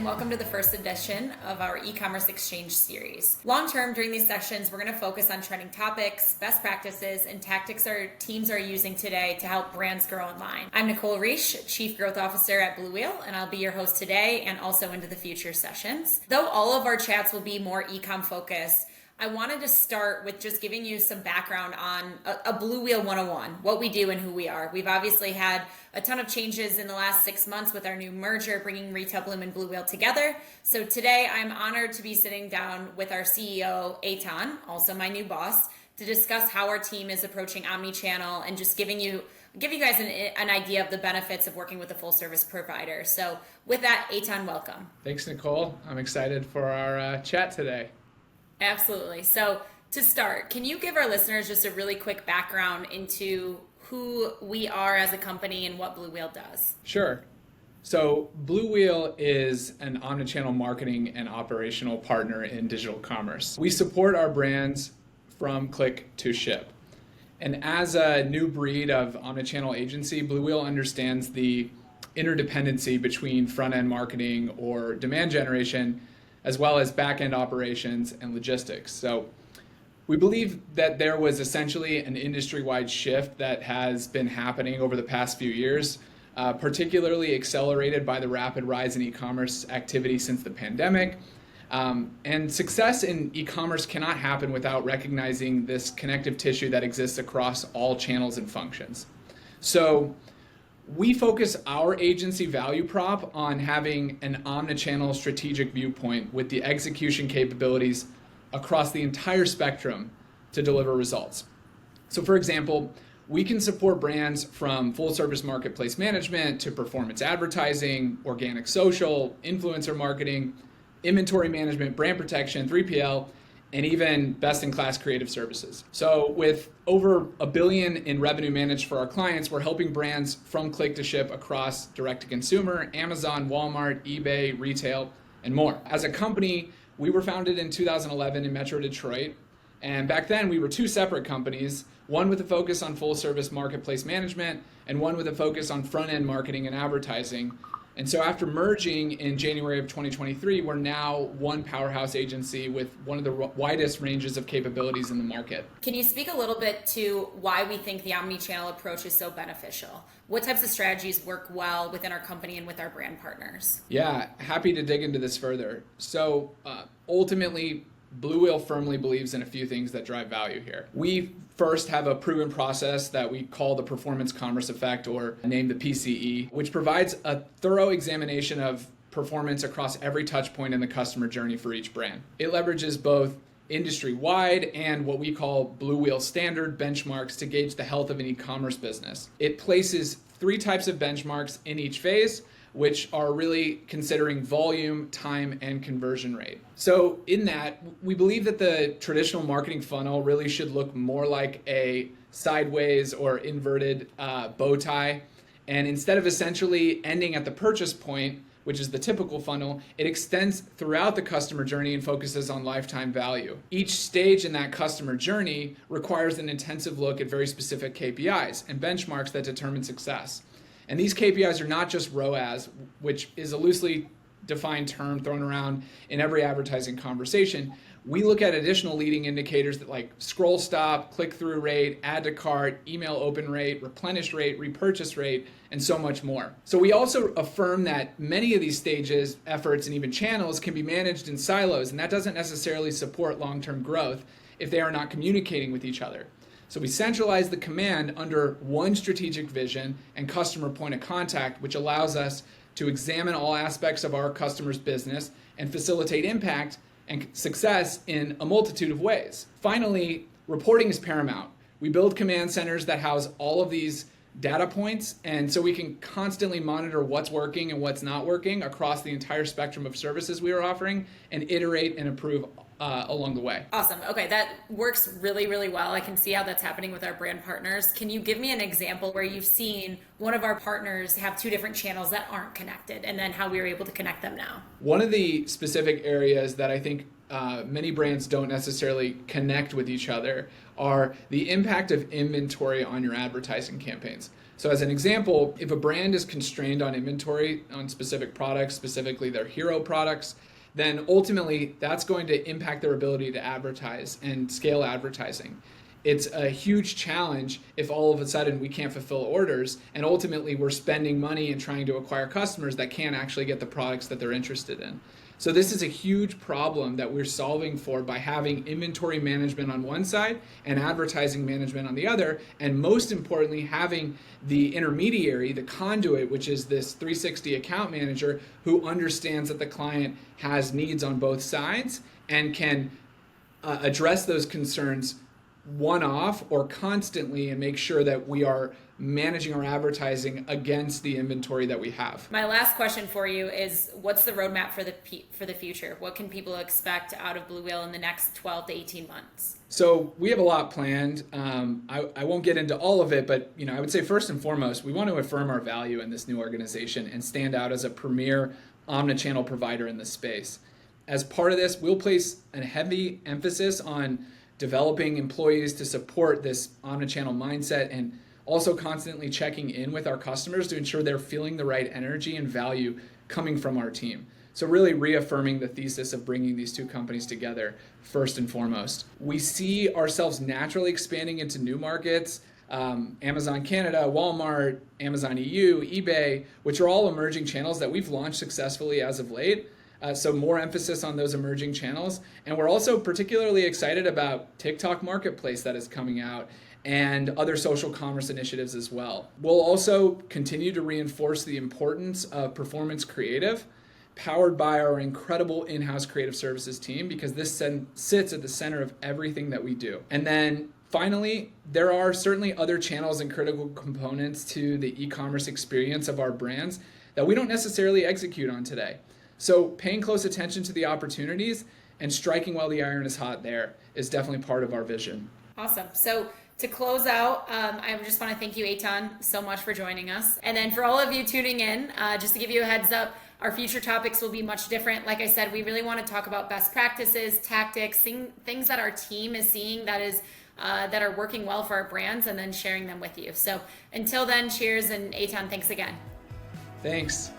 welcome to the first edition of our e-commerce exchange series. Long-term, during these sessions, we're going to focus on trending topics, best practices, and tactics our teams are using today to help brands grow online. I'm Nicole Eitan, Chief Growth Officer at Blue Wheel, and I'll be your host today and also into the future sessions. Though all of our chats will be more e-com focused, I wanted to start with just giving you some background on a Blue Wheel 101, what we do and who we are. We've obviously had a ton of changes in the last 6 months with our new merger, bringing Retail Bloom and Blue Wheel together. So today I'm honored to be sitting down with our CEO, Eitan, also my new boss, to discuss how our team is approaching omni-channel and just give you guys an idea of the benefits of working with a full service provider. So with that, Eitan, welcome. Thanks, Nicole. I'm excited for our chat today. Absolutely. So to start, can you give our listeners just a really quick background into who we are as a company and what Blue Wheel does? Sure. So Blue Wheel is an omnichannel marketing and operational partner in digital commerce. We support our brands from click to ship. And as a new breed of omnichannel agency, Blue Wheel understands the interdependency between front-end marketing or demand generation as well as back-end operations and logistics. So we believe that there was essentially an industry-wide shift that has been happening over the past few years, particularly accelerated by the rapid rise in e-commerce activity since the pandemic. And success in e-commerce cannot happen without recognizing this connective tissue that exists across all channels and functions. So we focus our agency value prop on having an omnichannel strategic viewpoint with the execution capabilities across the entire spectrum to deliver results. So for example, we can support brands from full service marketplace management to performance advertising, organic social, influencer marketing, inventory management, brand protection, 3PL, and even best-in-class creative services. So with over $1 billion in revenue managed for our clients, we're helping brands from click to ship across direct-to-consumer, Amazon, Walmart, eBay, retail, and more. As a company, we were founded in 2011 in Metro Detroit, and back then we were two separate companies, one with a focus on full-service marketplace management and one with a focus on front-end marketing and advertising. And so after merging in January of 2023, we're now one powerhouse agency with one of the widest ranges of capabilities in the market. Can you speak a little bit to why we think the omni-channel approach is so beneficial? What types of strategies work well within our company and with our brand partners? Yeah, happy to dig into this further. So ultimately, Blue Wheel firmly believes in a few things that drive value here. We first have a proven process that we call the performance commerce effect, or named the PCE, which provides a thorough examination of performance across every touch point in the customer journey for each brand. It leverages both industry-wide and what we call Blue Wheel standard benchmarks to gauge the health of an e-commerce business. It places 3 types of benchmarks in each phase, which are really considering volume, time, and conversion rate. So in that, we believe that the traditional marketing funnel really should look more like a sideways or inverted bow tie. And instead of essentially ending at the purchase point, which is the typical funnel, it extends throughout the customer journey and focuses on lifetime value. Each stage in that customer journey requires an intensive look at very specific KPIs and benchmarks that determine success. And these KPIs are not just ROAS, which is a loosely defined term thrown around in every advertising conversation. We look at additional leading indicators that like scroll stop, click-through rate, add to cart, email open rate, replenish rate, repurchase rate, and so much more. So we also affirm that many of these stages, efforts, and even channels can be managed in silos, and that doesn't necessarily support long-term growth if they are not communicating with each other. So we centralize the command under one strategic vision and customer point of contact, which allows us to examine all aspects of our customer's business and facilitate impact and success in a multitude of ways. Finally, reporting is paramount. We build command centers that house all of these data points, and so we can constantly monitor what's working and what's not working across the entire spectrum of services we are offering and iterate and improve along the way. Awesome. Okay, that works really, really well. I can see how that's happening with our brand partners. Can you give me an example where you've seen one of our partners have 2 different channels that aren't connected and then how we were able to connect them now? One of the specific areas that I think many brands don't necessarily connect with each other are the impact of inventory on your advertising campaigns. So as an example, if a brand is constrained on inventory on specific products, specifically their hero products, then ultimately that's going to impact their ability to advertise and scale advertising. It's a huge challenge if all of a sudden we can't fulfill orders, and ultimately we're spending money and trying to acquire customers that can't actually get the products that they're interested in. So this is a huge problem that we're solving for by having inventory management on one side and advertising management on the other, and most importantly, having the intermediary, the conduit, which is this 360 account manager who understands that the client has needs on both sides and can address those concerns one-off or constantly and make sure that we are managing our advertising against the inventory that we have. My last question for you is, what's the roadmap for the future? What can people expect out of Blue Whale in the next 12 to 18 months? So we have a lot planned. I won't get into all of it, but I would say first and foremost, we want to affirm our value in this new organization and stand out as a premier omni-channel provider in this space. As part of this, we'll place a heavy emphasis on developing employees to support this omni-channel mindset and also constantly checking in with our customers to ensure they're feeling the right energy and value coming from our team. So really reaffirming the thesis of bringing these two companies together first and foremost. We see ourselves naturally expanding into new markets, Amazon Canada, Walmart, Amazon EU, eBay, which are all emerging channels that we've launched successfully as of late. So more emphasis on those emerging channels. And we're also particularly excited about TikTok Marketplace that is coming out and other social commerce initiatives as well. We'll also continue to reinforce the importance of performance creative, powered by our incredible in-house creative services team, because this sits at the center of everything that we do. And then finally, there are certainly other channels and critical components to the e-commerce experience of our brands that we don't necessarily execute on today. So paying close attention to the opportunities and striking while the iron is hot there is definitely part of our vision. Awesome. So to close out, I just want to thank you, Eitan, so much for joining us. And then for all of you tuning in, just to give you a heads up, our future topics will be much different. Like I said, we really want to talk about best practices, tactics, things that our team is seeing that are working well for our brands, and then sharing them with you. So until then, cheers, and Eitan, thanks again. Thanks.